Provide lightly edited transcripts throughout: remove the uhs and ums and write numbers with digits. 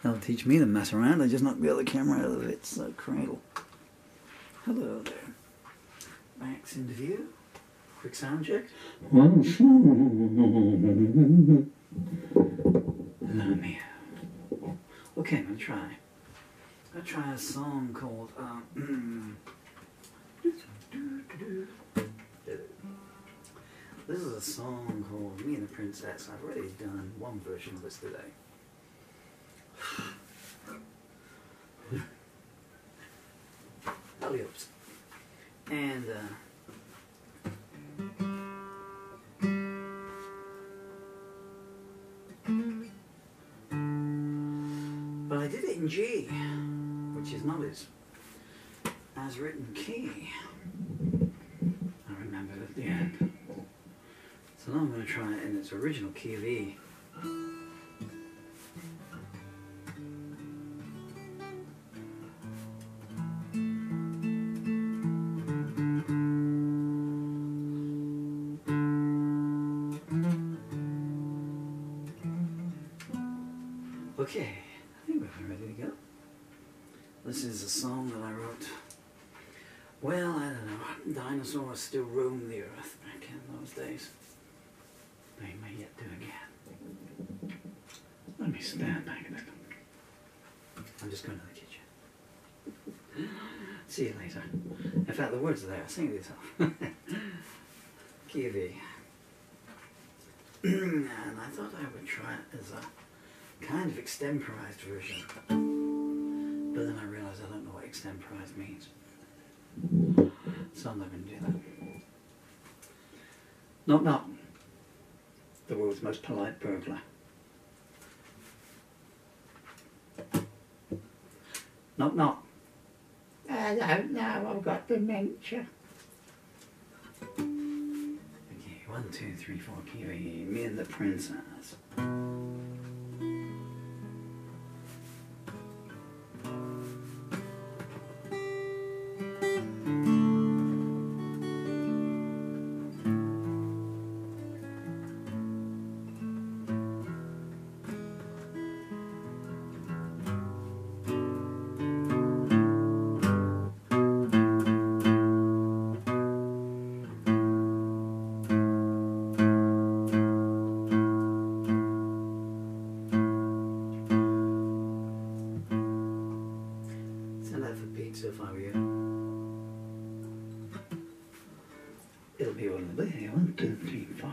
They'll teach me to mess around. I just knocked the other camera out of its cradle. Hello there. Backs into view. Quick sound check. Hello me. Okay, I'm gonna try a song called this is a song called Me and the Princess. I've already done one version of this today. Alley-oops. And but I did it in G, which is not as written key. I remembered at the end. So now I'm going to try it in its original key of E. Okay, I think we're ready to go. This is a song that I wrote, well, I don't know, dinosaurs still roam the earth back in those days. They may yet do again. Let me stand back a bit. I'm just going to the kitchen. See you later. In fact, the words are there. Sing these off. Key of E. And I thought I would try it as a kind of extemporized version. But then I realized I don't know what extemporized means. So I'm not going to do that. Knock knock. The world's most polite burglar. Knock knock. I don't know, I've got dementia. Okay, 1, 2, 3, 4, key of E. Me and the Princess. If I were you, it'll be on the way. 1, 2, 3, 4.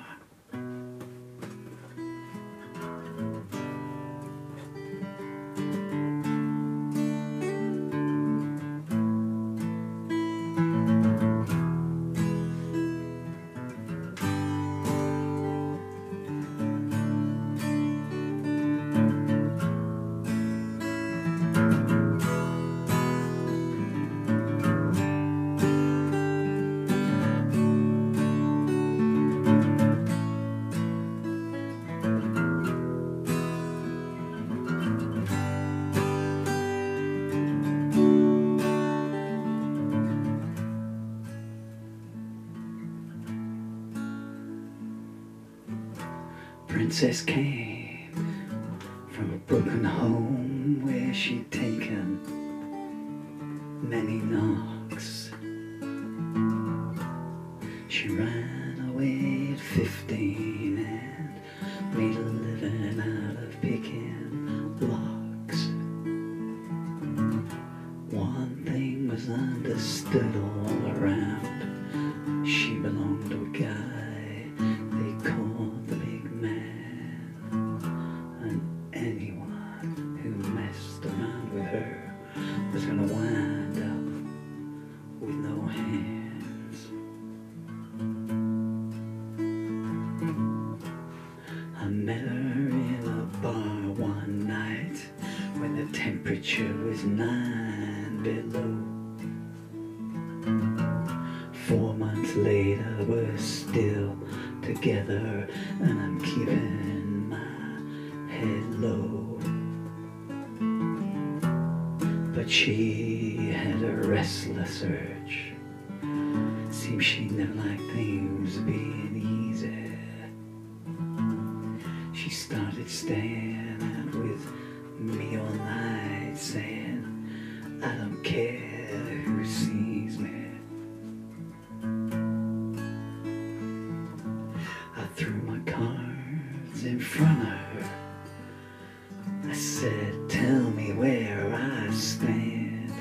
Princess came from a broken home where she'd taken many knocks. She ran away at 15 and made a living out of picking locks. One thing was understood all around: she belonged to a guy they called the big man, and anyone who messed around with her was gonna wind up with no hands. I met her in a bar one night when the temperature was 9 below. 4 months later we're still together and I'm keeping my head low. But she had a restless urge. Seems she never liked things being easy. She started staying out with me all night. I said, tell me where I stand.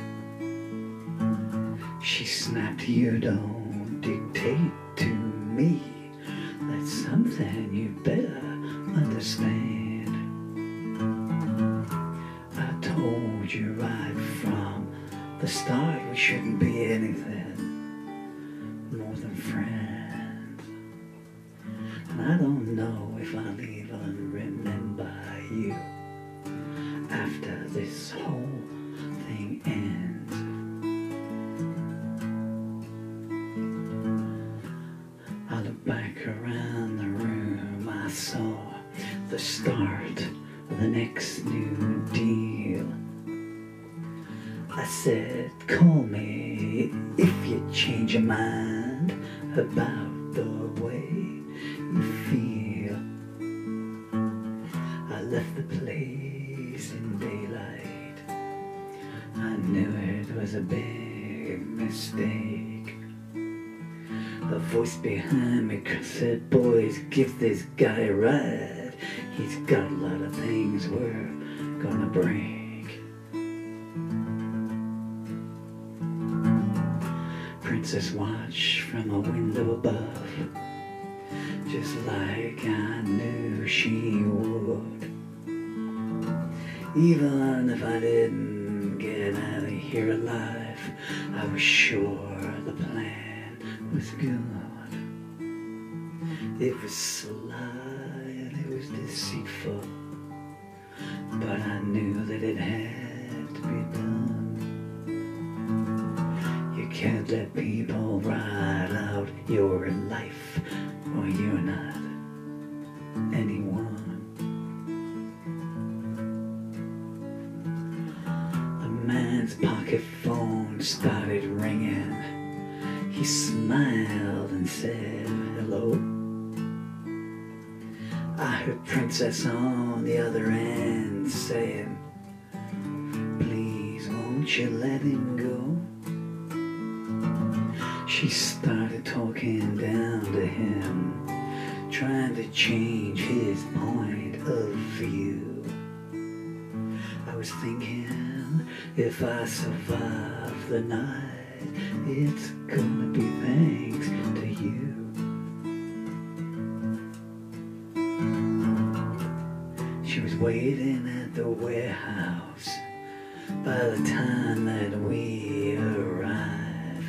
She snapped, you don't dictate to me. That's something you better understand. I told you right from the start we shouldn't be anything more than friends. And I don't know if I'll even remember you after this whole thing ends. I look back around the room, I saw the start of the next new deal. I said, call me if you change your mind about the way you feel. I left the place in daylight. I knew it was a big mistake. A voice behind me said, boys, give this guy a ride. He's got a lot of things we're gonna break. Princess watched from a window above, just like I knew she would. Even if I didn't get out of here alive, I was sure the plan was good. It was sly and it was deceitful, but I knew that it had to be done. You can't let people ride out your life, or you're not anyone. The man's pocket phone started ringing. He smiled and said, hello. I heard Princess on the other end saying, please won't you let him go? She started talking down to him, trying to change his point of view. I was thinking, if I survive the night, it's gonna be thanks to you. She was waiting at the warehouse by the time that we arrived.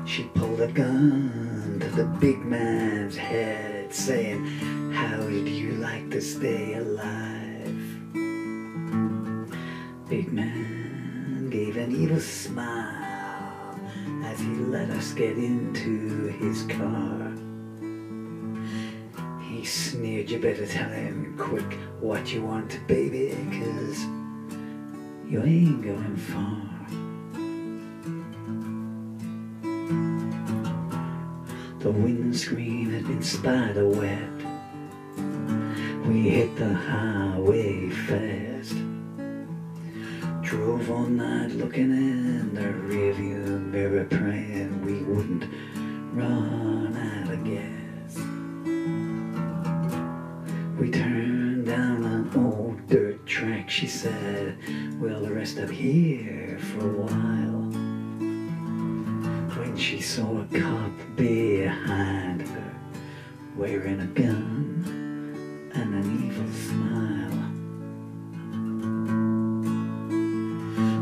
She pulled a gun to the big man's head, saying, how would you like to stay alive? Big man gave an evil smile as he let us get into his car. He sneered, you better tell him quick what you want, baby, 'cause you ain't going far. The windscreen had been spider wet. We hit the highway fast. Drove all night looking in the rearview mirror, praying we wouldn't run out of gas. We turned down an old dirt track. She said, we'll rest up here for a while. When she saw a cop behind her, wearing a gun and an evil smile.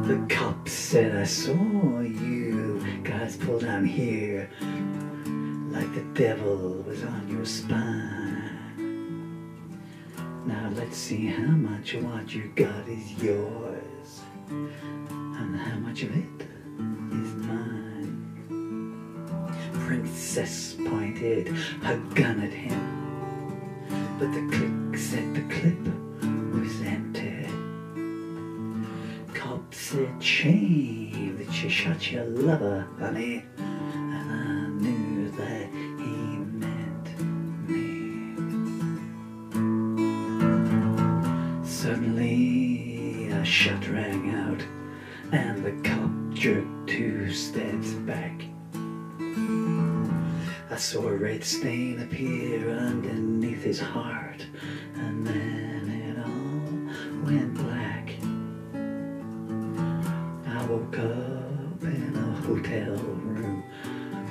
The cop said, I saw you guys pull down here like the devil was on your spine. Now let's see how much of what you got is yours and how much of it is mine. Princess pointed her gun at him, but the click said the clip was empty. Cop said, shame that you shot your lover, honey, and I knew that he meant me. Suddenly a shot rang out and the cop jerked 2 steps back. I saw a red stain appear underneath his heart, and then it all went black. I woke up in a hotel room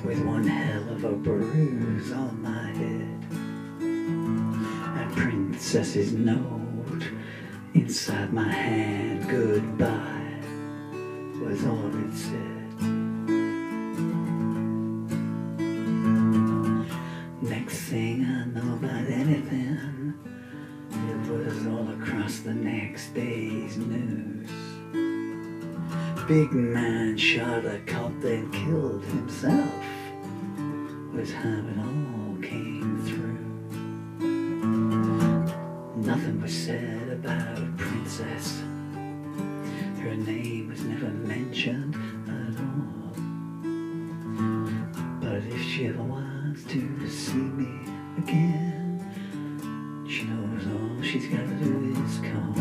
with one hell of a bruise on my head. And Princess's note inside my hand, goodbye, was all it said. Next thing I know about anything, it was all across the next day's news. Big man shot a cop, then killed himself, was how it all came through. Nothing was said about Princess. Her name was never mentioned at all. But if she ever wants to see me again, she knows all she's got to do is call.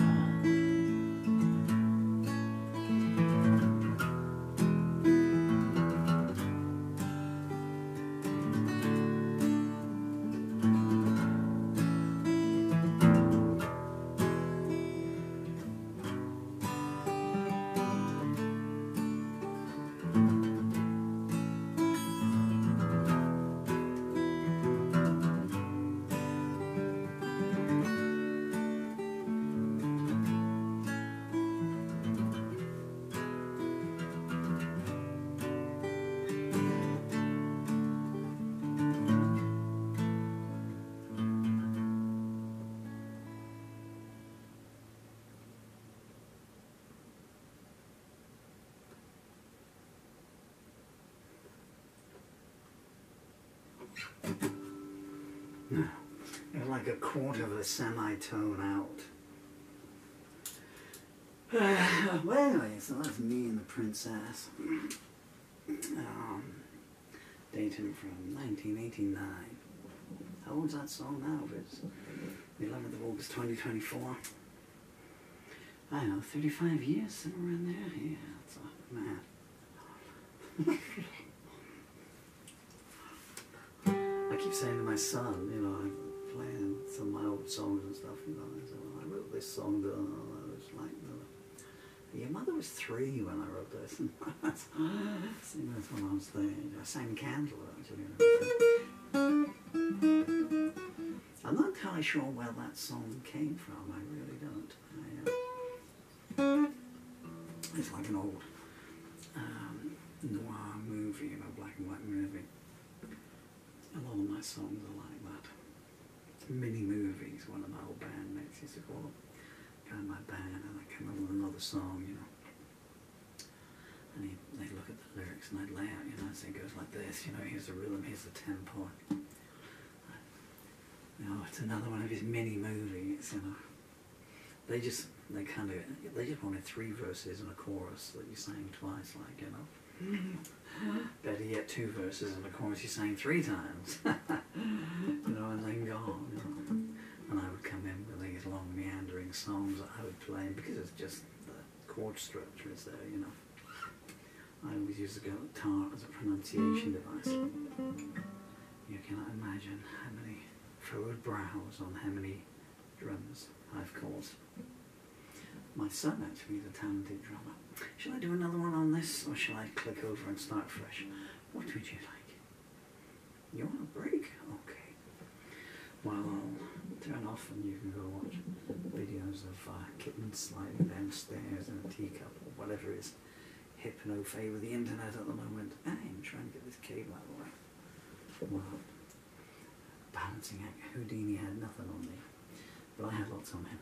No, it was like a quarter of a semitone out. Well, anyway, so that's me and the Princess. Dating from 1989. How old's that song now? It's the 11th of August 2024. I don't know, 35 years, somewhere in there. Yeah, that's mad. I keep saying to my son, you know, I'm playing some of my old songs and stuff, you know, I said, well, I wrote this song, but I was like, your mother was 3 when I wrote this. And that's what I was thinking. I sang Candle, actually. I'm not entirely sure where that song came from, I really don't. It's like an old noir movie, you know, black and white movie. A lot of my songs are like that. Mini movies, one of my old bandmates used to call them. Go in my band and I'd come up with another song, you know. And they'd look at the lyrics and I'd lay out, you know, so it goes like this, you know, here's the rhythm, here's the tempo. You know, it's another one of his mini movies, you know. They just wanted 3 verses and a chorus that you sang twice, like, you know. Better yet, 2 verses and a chorus you sang 3 times. You know, and then go on, you know. And I would come in with these long meandering songs that I would play because it's just the chord structure is there, you know. I always use the guitar as a pronunciation device. You cannot imagine how many furrowed brows on how many drums I've caused. My son actually is a talented drummer. Shall I do another one on this, or shall I click over and start fresh? What would you like? You want a break? Okay. Well, I'll turn off and you can go watch videos of kittens sliding downstairs in a teacup, or whatever is hip and au fait with the internet at the moment. I'm trying to get this cable out of the way. Well, balancing act. Houdini had nothing on me, but I had lots on him.